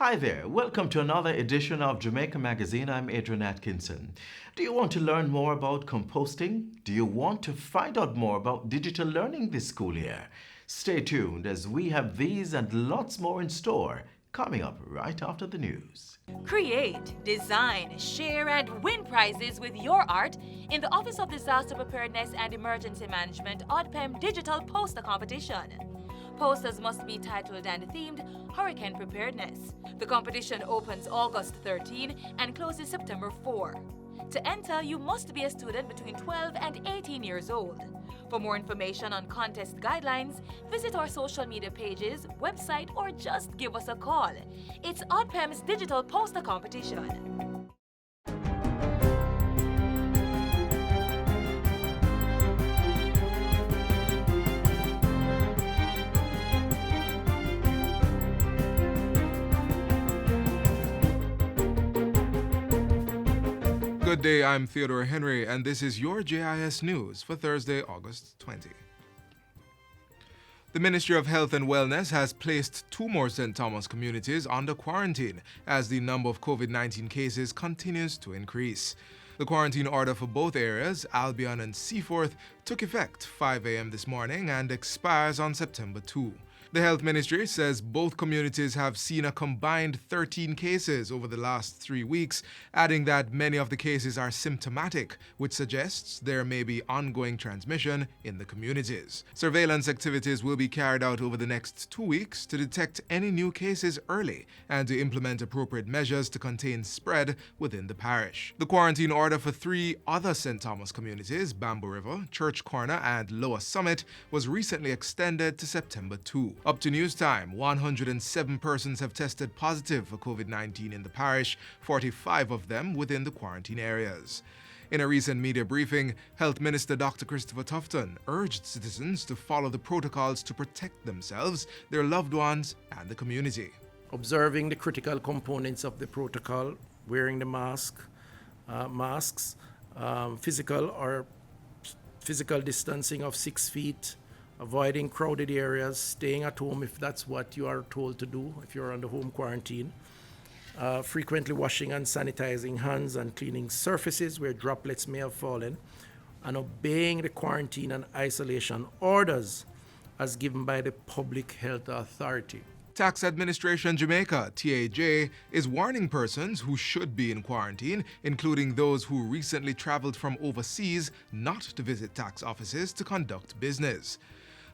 Hi there, welcome to another edition of Jamaica Magazine. I'm Adrian Atkinson. Do you want to learn more about composting? Do you want to find out more about digital learning this school year? Stay tuned as we have these and lots more in store coming up right after the news. Create, design, share, and win prizes with your art in the Office of Disaster Preparedness and Emergency Management ODPEM Digital Poster Competition. Posters must be titled and themed Hurricane Preparedness. The competition opens August 13 and closes September 4. To enter, you must be a student between 12 and 18 years old. For more information on contest guidelines, visit our social media pages, website, or just give us a call. It's ODPEM's Digital Poster Competition. Good day, I'm Theodore Henry, and this is your JIS News for Thursday, August 20. The Ministry of Health and Wellness has placed 2 more St. Thomas communities under quarantine as the number of COVID-19 cases continues to increase. The quarantine order for both areas, Albion and Seaforth, took effect 5 a.m. this morning and expires on September 2. The Health Ministry says both communities have seen a combined 13 cases over the last 3 weeks, adding that many of the cases are symptomatic, which suggests there may be ongoing transmission in the communities. Surveillance activities will be carried out over the next 2 weeks to detect any new cases early and to implement appropriate measures to contain spread within the parish. The quarantine order for 3 other St. Thomas communities, Bamboo River, Church Corner, and Lower Summit, was recently extended to September 2. Up to news time, 107 persons have tested positive for COVID-19 in the parish, 45 of them within the quarantine areas. In a recent media briefing, Health Minister Dr. Christopher Tufton urged citizens to follow the protocols to protect themselves, their loved ones, and the community. Observing the critical components of the protocol, wearing the masks, physical distancing of 6 feet, avoiding crowded areas, staying at home if that's what you are told to do if you're under home quarantine, frequently washing and sanitizing hands and cleaning surfaces where droplets may have fallen, and obeying the quarantine and isolation orders as given by the Public Health Authority. Tax Administration Jamaica, TAJ, is warning persons who should be in quarantine, including those who recently traveled from overseas, not to visit tax offices to conduct business.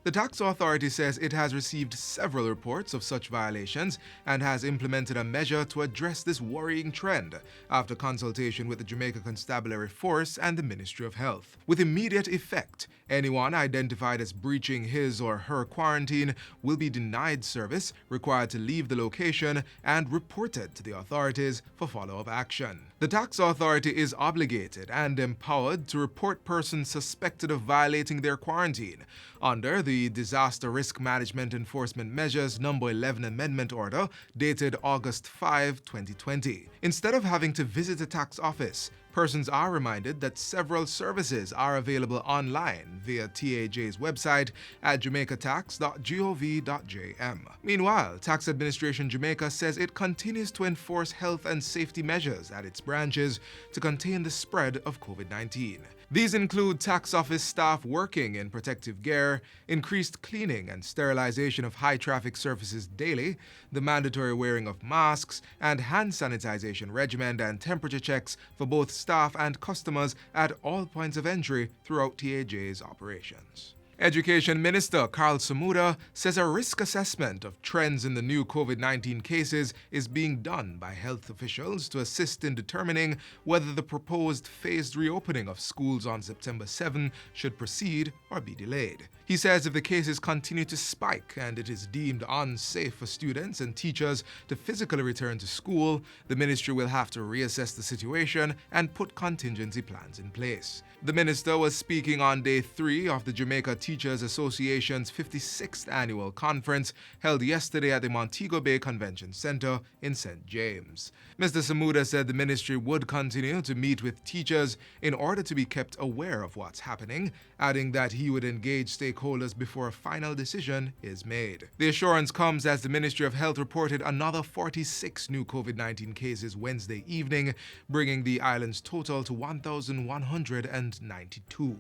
The tax authority says it has received several reports of such violations and has implemented a measure to address this worrying trend after consultation with the Jamaica Constabulary Force and the Ministry of Health. With immediate effect, anyone identified as breaching his or her quarantine will be denied service, required to leave the location, and reported to the authorities for follow-up action. The tax authority is obligated and empowered to report persons suspected of violating their quarantine under the Disaster Risk Management Enforcement Measures No. 11 Amendment Order dated August 5, 2020. Instead of having to visit a tax office, persons are reminded that several services are available online via TAJ's website at jamaicatax.gov.jm. Meanwhile, Tax Administration Jamaica says it continues to enforce health and safety measures at its branches to contain the spread of COVID-19. These include tax office staff working in protective gear, increased cleaning and sterilization of high-traffic surfaces daily, the mandatory wearing of masks, and hand sanitization regimen and temperature checks for both staff and customers at all points of entry throughout TAJ's operations. Education Minister Carl Samuda says a risk assessment of trends in the new COVID-19 cases is being done by health officials to assist in determining whether the proposed phased reopening of schools on September 7 should proceed or be delayed. He says if the cases continue to spike and it is deemed unsafe for students and teachers to physically return to school, the ministry will have to reassess the situation and put contingency plans in place. The minister was speaking on Day 3 of the Jamaica Teachers Association's 56th annual conference held yesterday at the Montego Bay Convention Center in St. James. Mr. Samuda said the ministry would continue to meet with teachers in order to be kept aware of what's happening, adding that he would engage stakeholders stakeholders before a final decision is made. The assurance comes as the Ministry of Health reported another 46 new COVID-19 cases Wednesday evening, bringing the island's total to 1,192.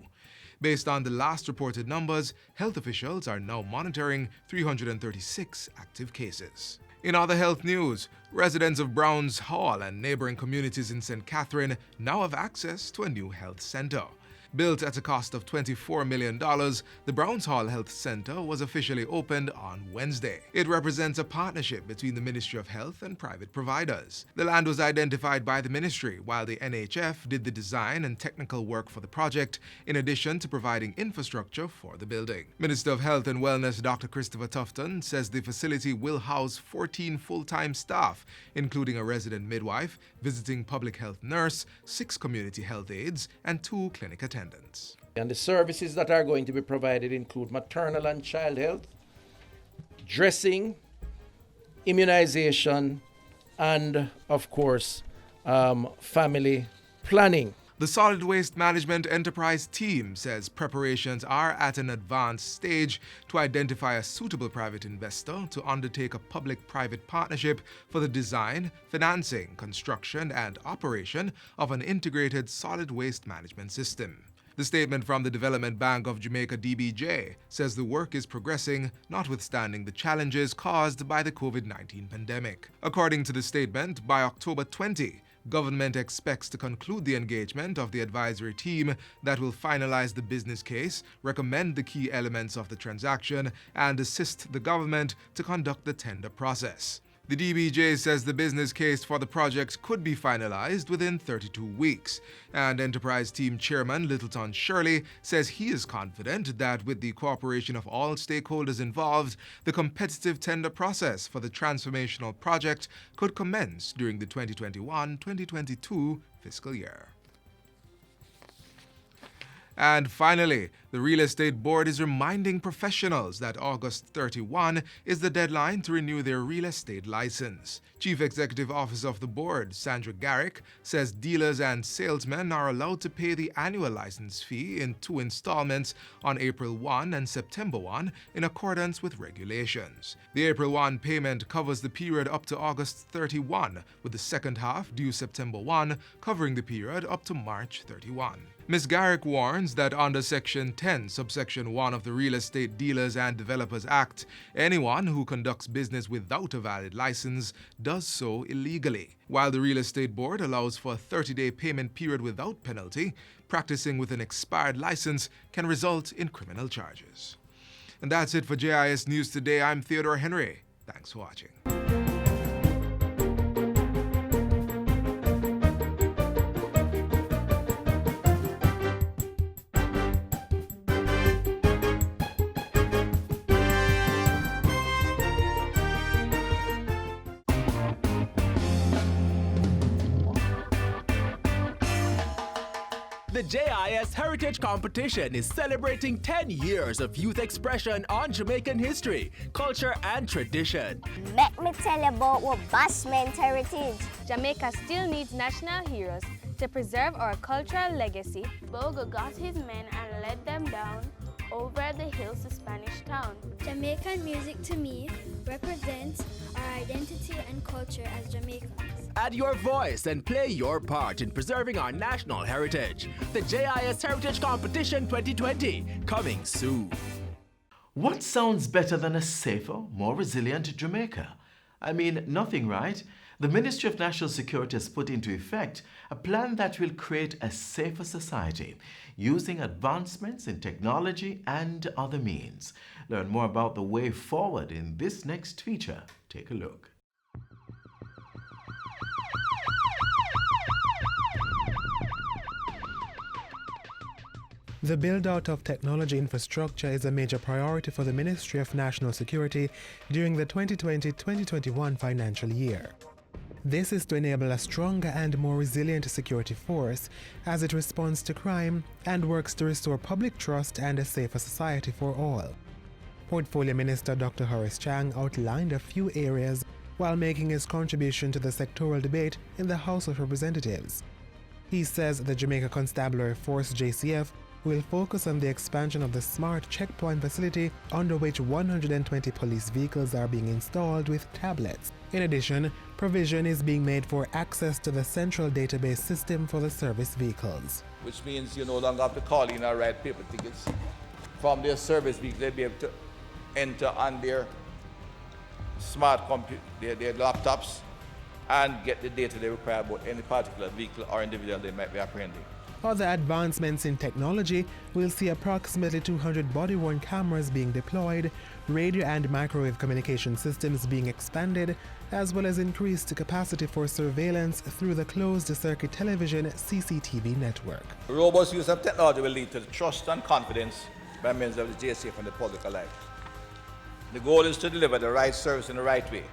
Based on the last reported numbers, health officials are now monitoring 336 active cases. In other health news, residents of Browns Hall and neighboring communities in St. Catherine now have access to a new health center. Built at a cost of $24 million, the Browns Hall Health Center was officially opened on Wednesday. It represents a partnership between the Ministry of Health and private providers. The land was identified by the ministry, while the NHF did the design and technical work for the project, in addition to providing infrastructure for the building. Minister of Health and Wellness Dr. Christopher Tufton says the facility will house 14 full-time staff, including a resident midwife, visiting public health nurse, 6 community health aides, and 2 clinic attendants. And the services that are going to be provided include maternal and child health, dressing, immunization, and of course, family planning. The Solid Waste Management Enterprise team says preparations are at an advanced stage to identify a suitable private investor to undertake a public-private partnership for the design, financing, construction, and operation of an integrated solid waste management system. The statement from the Development Bank of Jamaica DBJ says the work is progressing, notwithstanding the challenges caused by the COVID-19 pandemic. According to the statement, by October 20, government expects to conclude the engagement of the advisory team that will finalize the business case, recommend the key elements of the transaction, and assist the government to conduct the tender process. The DBJ says the business case for the project could be finalized within 32 weeks, and Enterprise Team Chairman Littleton Shirley says he is confident that with the cooperation of all stakeholders involved, the competitive tender process for the transformational project could commence during the 2021-2022 fiscal year. And finally, the Real Estate Board is reminding professionals that August 31 is the deadline to renew their real estate license. Chief Executive Officer of the board, Sandra Garrick, says dealers and salesmen are allowed to pay the annual license fee in 2 installments on April 1 and September 1 in accordance with regulations. The April 1 payment covers the period up to August 31, with the second half due September 1, covering the period up to March 31. Ms. Garrick warns that under Section 10, subsection 1 of the Real Estate Dealers and Developers Act, anyone who conducts business without a valid license does so illegally. While the Real Estate Board allows for a 30-day payment period without penalty, practicing with an expired license can result in criminal charges. And that's it for JIS News Today. I'm Theodore Henry. Thanks for watching. The JIS Heritage Competition is celebrating 10 years of youth expression on Jamaican history, culture, and tradition. Let me tell you about our Bashment heritage. Jamaica still needs national heroes to preserve our cultural legacy. Bogo got his men and led them down over the hills to Spanish Town. Jamaican music to me represents our identity and culture as Jamaicans. Add your voice and play your part in preserving our national heritage. The JIS Heritage Competition 2020, coming soon. What sounds better than a safer, more resilient Jamaica? I mean, nothing, right? The Ministry of National Security has put into effect a plan that will create a safer society using advancements in technology and other means. Learn more about the way forward in this next feature. Take a look. The build-out of technology infrastructure is a major priority for the Ministry of National Security during the 2020-2021 financial year. This is to enable a stronger and more resilient security force as it responds to crime and works to restore public trust and a safer society for all. Portfolio Minister Dr. Horace Chang outlined a few areas while making his contribution to the sectoral debate in the House of Representatives. He says the Jamaica Constabulary Force JCF will focus on the expansion of the smart checkpoint facility, under which 120 police vehicles are being installed with tablets. In addition, provision is being made for access to the central database system for the service vehicles. Which means you no longer have to call in or write paper tickets. From their service vehicles, they'll be able to enter on their smart computer, their laptops, and get the data they require about any particular vehicle or individual they might be apprehending. Other advancements in technology will see approximately 200 body-worn cameras being deployed, radio and microwave communication systems being expanded, as well as increased capacity for surveillance through the closed-circuit television CCTV network. Robust use of technology will lead to the trust and confidence by means of the JSA from the public alike. The goal is to deliver the right service in the right way,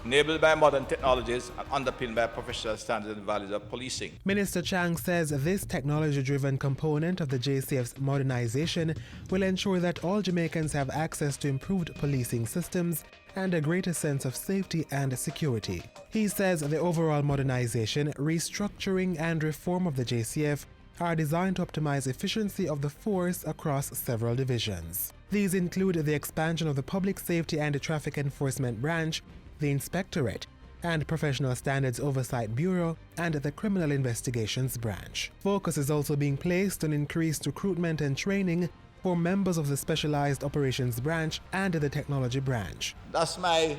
enabled by modern technologies and underpinned by professional standards and values of policing. Minister Chang says this technology-driven component of the JCF's modernization will ensure that all Jamaicans have access to improved policing systems and a greater sense of safety and security. He says the overall modernization, restructuring and reform of the JCF are designed to optimize efficiency of the force across several divisions. These include the expansion of the Public Safety and Traffic Enforcement Branch, the Inspectorate, and Professional Standards Oversight Bureau, and the Criminal Investigations Branch. Focus is also being placed on increased recruitment and training for members of the Specialized Operations Branch and the Technology Branch. That's the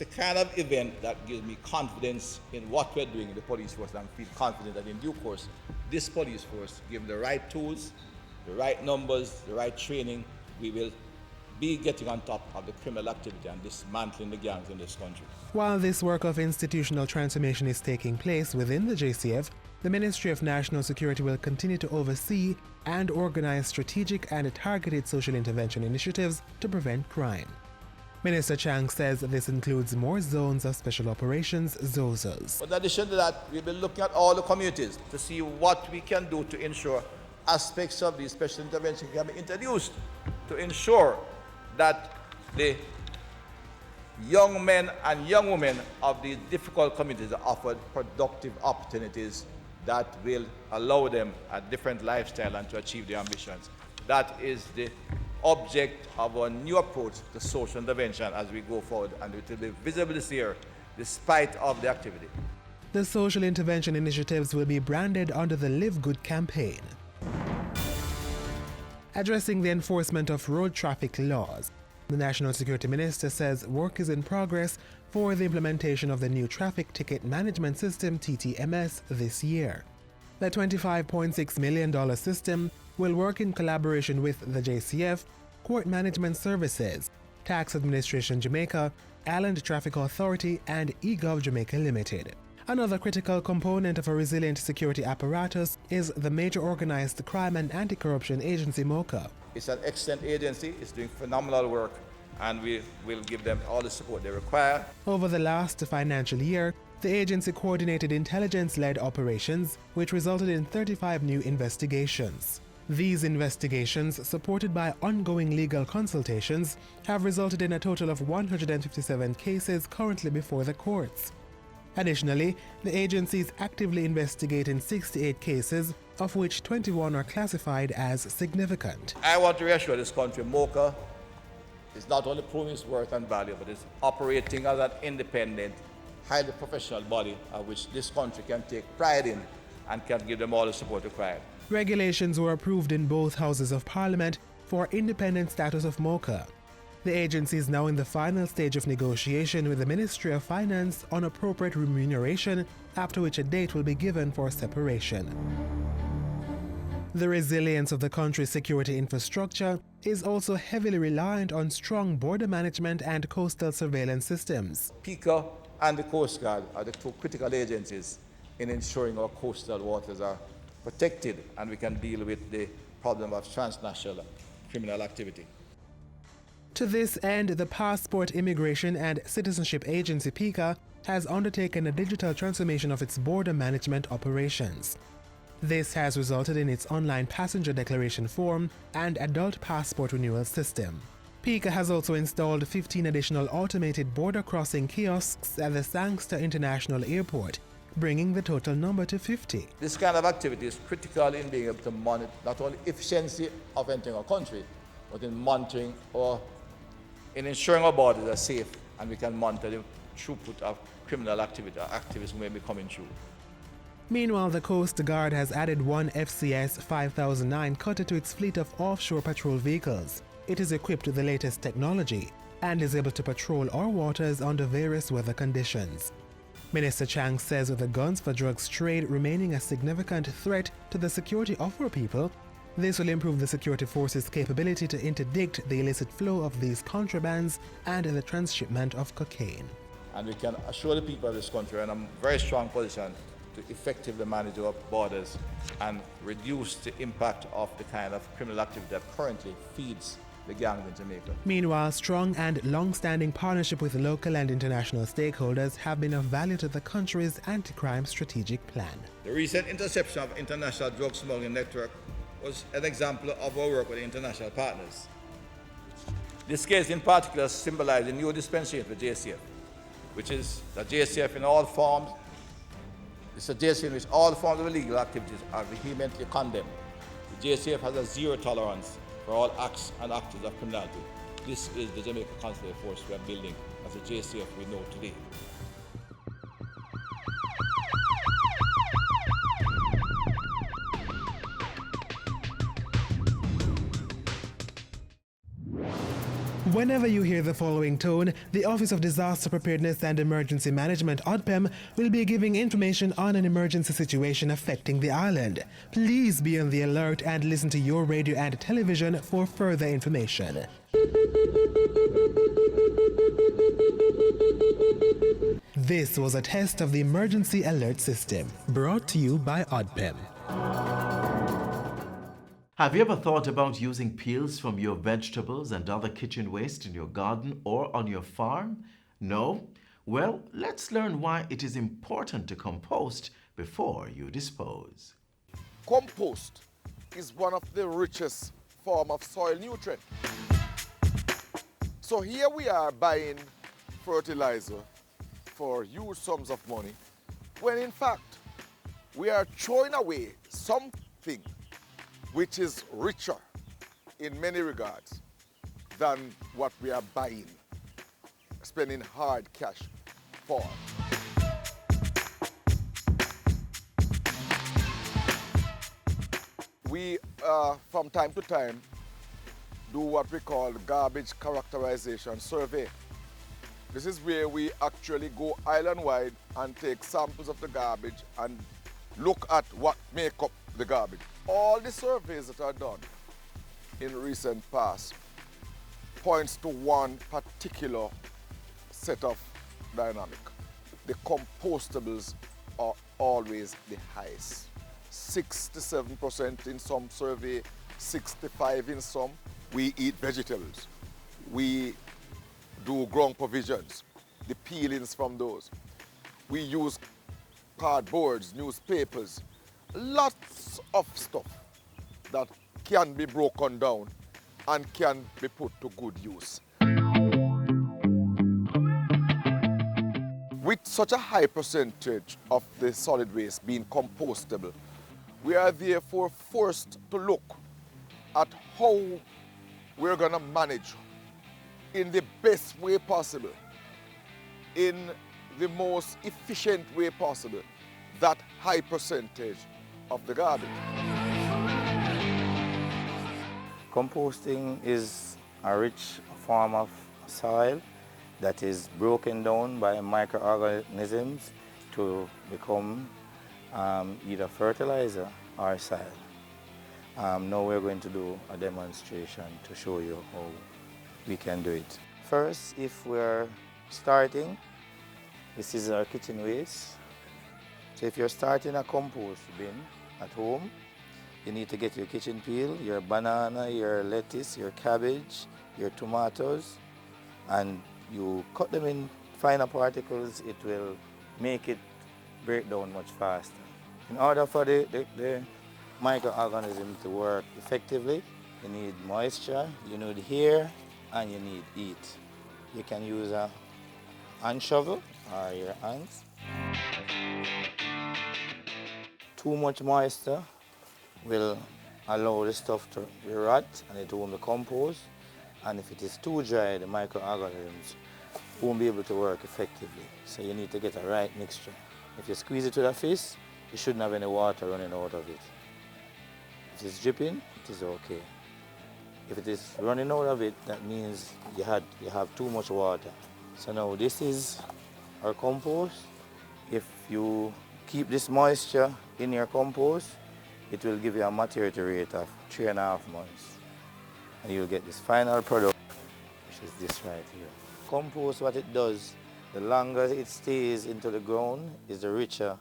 kind of event that gives me confidence in what we're doing in the police force, and I feel confident that in due course, this police force, given the right tools, the right numbers, the right training, we will be getting on top of the criminal activity and dismantling the gangs in this country. While this work of institutional transformation is taking place within the JCF, the Ministry of National Security will continue to oversee and organize strategic and targeted social intervention initiatives to prevent crime. Minister Chang says this includes more zones of special operations, ZOZOs. In addition to that, we'll be looking at all the communities to see what we can do to ensure aspects of these special interventions can be introduced to ensure that the young men and young women of these difficult communities are offered productive opportunities that will allow them a different lifestyle and to achieve their ambitions. That is the object of our new approach to social intervention as we go forward, and it will be visible this year despite of the activity. The social intervention initiatives will be branded under the Live Good campaign. Addressing the enforcement of road traffic laws, the National Security Minister says work is in progress for the implementation of the new Traffic Ticket Management System TTMS this year. The $25.6 million system will work in collaboration with the JCF, Court Management Services, Tax Administration Jamaica, Island Traffic Authority, and eGov Jamaica Limited. Another critical component of a resilient security apparatus is the major organized crime and anti-corruption agency MOCA. It's an excellent agency, it's doing phenomenal work, and we will give them all the support they require. Over the last financial year, the agency coordinated intelligence-led operations, which resulted in 35 new investigations. These investigations, supported by ongoing legal consultations, have resulted in a total of 157 cases currently before the courts. Additionally, the agency is actively investigating 68 cases, of which 21 are classified as significant. I want to reassure this country, MOCA is not only proving its worth and value, but it's operating as an independent, highly professional body of which this country can take pride in and can give them all the support required. Regulations were approved in both houses of Parliament for independent status of MOCA. The agency is now in the final stage of negotiation with the Ministry of Finance on appropriate remuneration, after which a date will be given for separation. The resilience of the country's security infrastructure is also heavily reliant on strong border management and coastal surveillance systems. PICA and the Coast Guard are the two critical agencies in ensuring our coastal waters are protected and we can deal with the problem of transnational criminal activity. To this end, the Passport, Immigration and Citizenship Agency PICA has undertaken a digital transformation of its border management operations. This has resulted in its online passenger declaration form and adult passport renewal system. PICA has also installed 15 additional automated border crossing kiosks at the Sangster International Airport bringing the total number to 50. This kind of activity is critical in being able to monitor not only efficiency of entering our country, but in monitoring or in ensuring our borders are safe and we can monitor the throughput of criminal activity or activities who may be coming through. Meanwhile, the Coast Guard has added one FCS 5009 cutter to its fleet of offshore patrol vehicles. It is equipped with the latest technology and is able to patrol our waters under various weather conditions. Minister Chang says with the guns for drugs trade remaining a significant threat to the security of our people, this will improve the security forces' capability to interdict the illicit flow of these contrabands and the transshipment of cocaine. And we can assure the people of this country in a very strong position to effectively manage our borders and reduce the impact of the kind of criminal activity that currently feeds the gangs in Jamaica. Meanwhile, strong and long-standing partnership with local and international stakeholders have been of value to the country's anti-crime strategic plan. The recent interception of international drug smuggling network was an example of our work with international partners. This case in particular symbolized a new dispensation for JCF, which is the JCF in all forms. It's a JCF in which all forms of illegal activities are vehemently condemned. The JCF has a zero tolerance for all acts and actors of criminality. This is the Jamaica Consular Force we are building as the JCF we know today. Whenever you hear the following tone, the Office of Disaster Preparedness and Emergency Management, ODPEM, will be giving information on an emergency situation affecting the island. Please be on the alert and listen to your radio and television for further information. This was a test of the emergency alert system, brought to you by ODPEM. Have you ever thought about using peels from your vegetables and other kitchen waste in your garden or on your farm? No? Well, let's learn why it is important to compost before you dispose. Compost is one of the richest forms of soil nutrient. So here we are buying fertilizer for huge sums of money, when in fact we are throwing away something which is richer in many regards than what we are buying, spending hard cash for. We, from time to time, do what we call garbage characterization survey. This is where we actually go island-wide and take samples of the garbage and look at what make up the garbage. All the surveys that are done in recent past points to one particular set of dynamic. The compostables are always the highest. 67% in some survey, 65% in some. We eat vegetables. We do ground provisions, the peelings from those. We use cardboards, newspapers, lots of stuff that can be broken down and can be put to good use. With such a high percentage of the solid waste being compostable, we are therefore forced to look at how we're going to manage in the best way possible, in the most efficient way possible, that high percentage of the garbage. Composting is a rich form of soil that is broken down by microorganisms to become either fertilizer or soil. Now we're going to do a demonstration to show you how we can do it. First, if we're starting, this is our kitchen waste. So if you're starting a compost bin at home, you need to get your kitchen peel, your banana, your lettuce, your cabbage, your tomatoes, and you cut them in finer particles. It will make it break down much faster. In order for the microorganism to work effectively, you need moisture, you need air, and you need heat. You can use a hand shovel or your hands. Too much moisture will allow the stuff to rot and it won't be compost. And if it is too dry, the microorganisms won't be able to work effectively. So you need to get a right mixture. If you squeeze it with a fist, you shouldn't have any water running out of it. If it's dripping, it is okay. If it is running out of it, that means you have too much water. So now this is our compost. If you keep this moisture in your compost, it will give you a maturity rate of 3.5 months. And you'll get this final product, which is this right here. Compost, what it does, the longer it stays into the ground, is the richer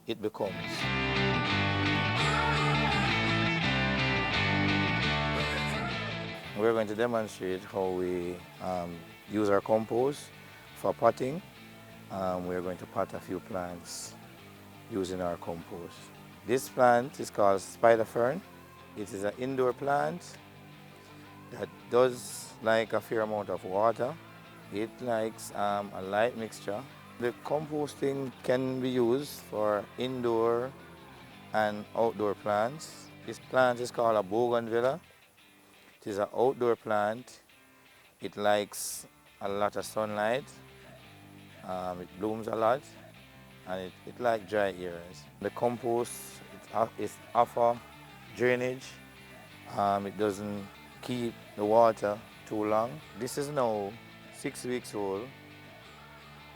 it becomes. We're going to demonstrate how we use our compost for potting. We're going to pot a few plants using our compost. This plant is called spider fern. It is an indoor plant that does like a fair amount of water. It likes a light mixture. The composting can be used for indoor and outdoor plants. This plant is called a bougainvillea. It is an outdoor plant. It likes a lot of sunlight. It blooms a lot, and it likes dry areas. The compost is offer drainage. It doesn't keep the water too long. This is now 6 weeks old,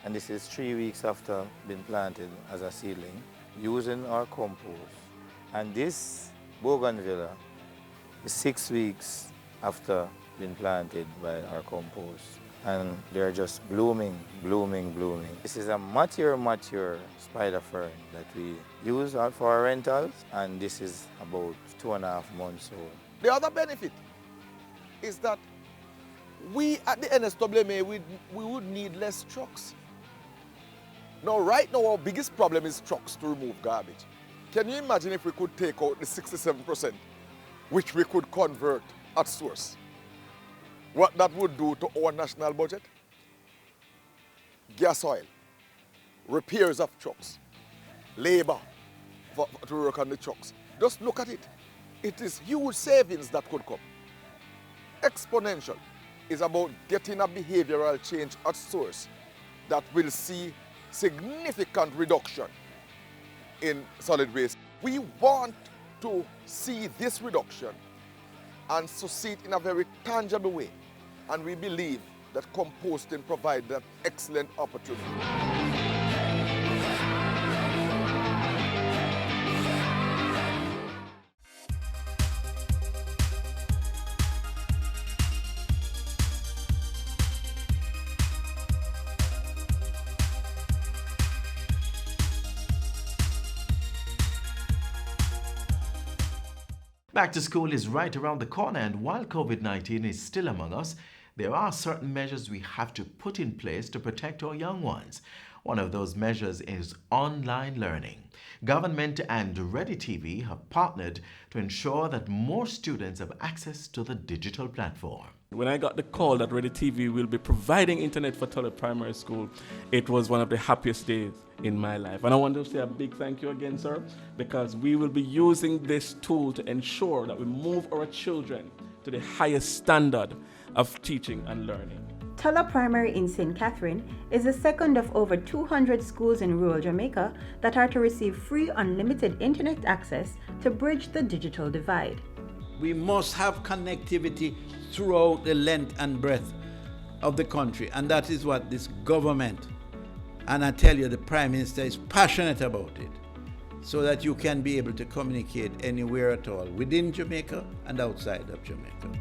and this is 3 weeks after being planted as a seedling, using our compost. And this bougainvillea is 6 weeks after being planted by our compost. And they're just blooming, blooming, blooming. This is a mature spider fern that we use for our rentals, and this is about 2.5 months old. The other benefit is that we at the NSWMA, we would need less trucks. Now, right now, our biggest problem is trucks to remove garbage. Can you imagine if we could take out the 67%, which we could convert at source? What that would do to our national budget? Gas oil, repairs of trucks, labor to work on the trucks. Just look at it. It is huge savings that could come. Exponential is about getting a behavioral change at source that will see significant reduction in solid waste. We want to see this reduction and to see it in a very tangible way. And we believe that composting provides that excellent opportunity. Back to school is right around the corner, and while COVID-19 is still among us, there are certain measures we have to put in place to protect our young ones. One of those measures is online learning. Government and Ready TV have partnered to ensure that more students have access to the digital platform. When I got the call that Ready TV will be providing internet for Tully Primary School, it was one of the happiest days in my life. And I want to say a big thank you again, sir, because we will be using this tool to ensure that we move our children to the highest standard of teaching and learning. Tully Primary in St. Catherine is the second of over 200 schools in rural Jamaica that are to receive free unlimited internet access to bridge the digital divide. We must have connectivity throughout the length and breadth of the country, and that is what this government, and I tell you, the Prime Minister is passionate about it, so that you can be able to communicate anywhere at all, within Jamaica and outside of Jamaica.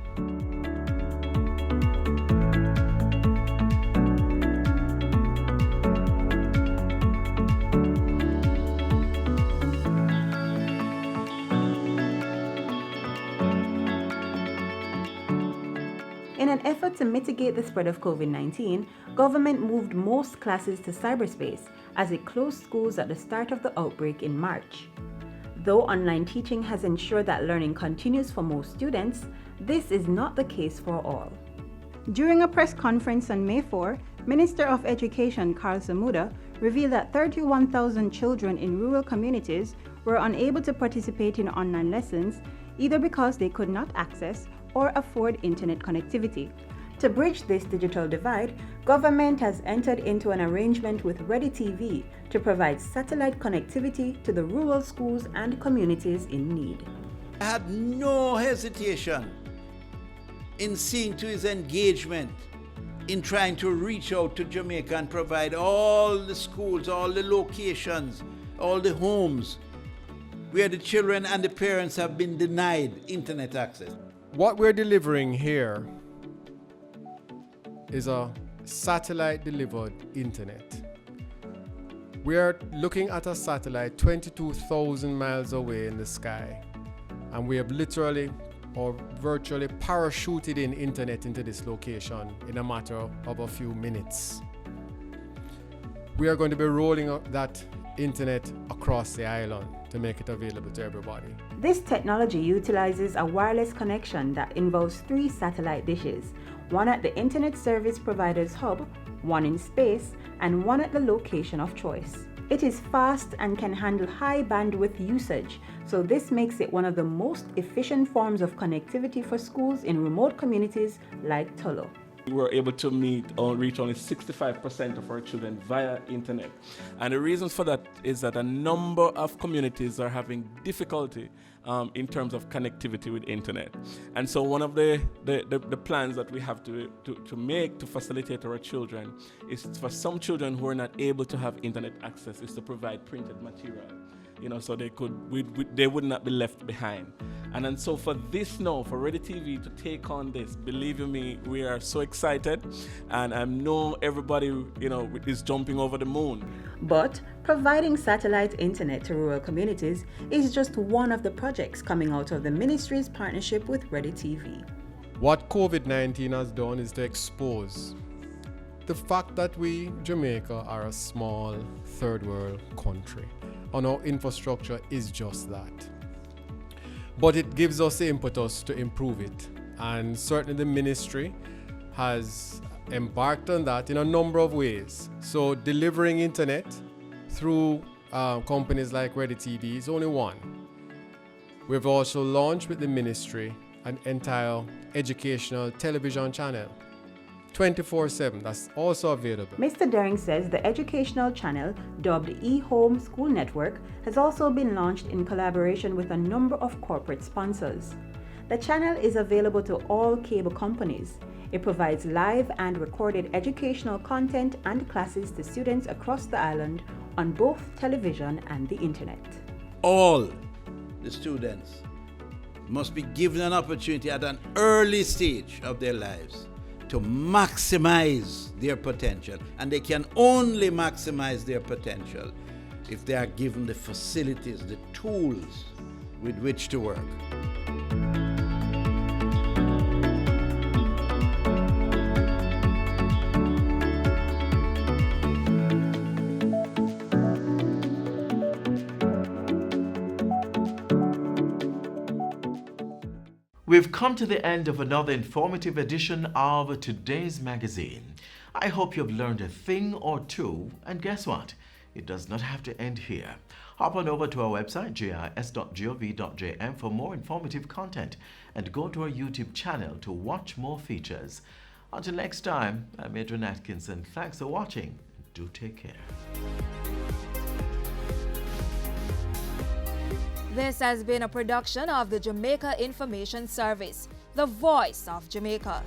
In an effort to mitigate the spread of COVID-19, government moved most classes to cyberspace as it closed schools at the start of the outbreak in March. Though online teaching has ensured that learning continues for most students, this is not the case for all. During a press conference on May 4, Minister of Education Carl Samuda revealed that 31,000 children in rural communities were unable to participate in online lessons either because they could not access or afford internet connectivity. To bridge this digital divide, government has entered into an arrangement with Ready TV to provide satellite connectivity to the rural schools and communities in need. I had no hesitation in seeing to his engagement in trying to reach out to Jamaica and provide all the schools, all the locations, all the homes where the children and the parents have been denied internet access. What we're delivering here is a satellite delivered internet. We are looking at a satellite 22,000 miles away in the sky, and we have literally or virtually parachuted in internet into this location in a matter of a few minutes. We are going to be rolling out that internet across the island to make it available to everybody. This technology utilizes a wireless connection that involves 3 satellite dishes, one at the internet service provider's hub, one in space, and one at the location of choice. It is fast and can handle high bandwidth usage, so this makes it one of the most efficient forms of connectivity for schools in remote communities like Tolo. We were able to reach only 65% of our children via internet. And the reasons for that is that a number of communities are having difficulty in terms of connectivity with internet. And so one of the plans that we have to make to facilitate our children is for some children who are not able to have internet access is to provide printed material. So they would not be left behind. And so for this now, for Ready TV to take on this, believe you me, we are so excited, and I know everybody, is jumping over the moon. But providing satellite internet to rural communities is just one of the projects coming out of the ministry's partnership with Ready TV. What COVID-19 has done is to expose the fact that we, Jamaica, are a small third world country, and our infrastructure is just that. But it gives us the impetus to improve it, and certainly the ministry has embarked on that in a number of ways. So delivering internet through companies like Ready TV is only one. We've also launched with the ministry an entire educational television channel, 24/7, that's also available. Mr. Daring says the educational channel, dubbed eHome School Network, has also been launched in collaboration with a number of corporate sponsors. The channel is available to all cable companies. It provides live and recorded educational content and classes to students across the island on both television and the internet. All the students must be given an opportunity at an early stage of their lives to maximize their potential, and they can only maximize their potential if they are given the facilities, the tools with which to work. We've come to the end of another informative edition of today's magazine. I hope you've learned a thing or two, and guess what? It does not have to end here. Hop on over to our website, jis.gov.jm, for more informative content, and go to our YouTube channel to watch more features. Until next time, I'm Adrian Atkinson. Thanks for watching. Do take care. This has been a production of the Jamaica Information Service, the voice of Jamaica.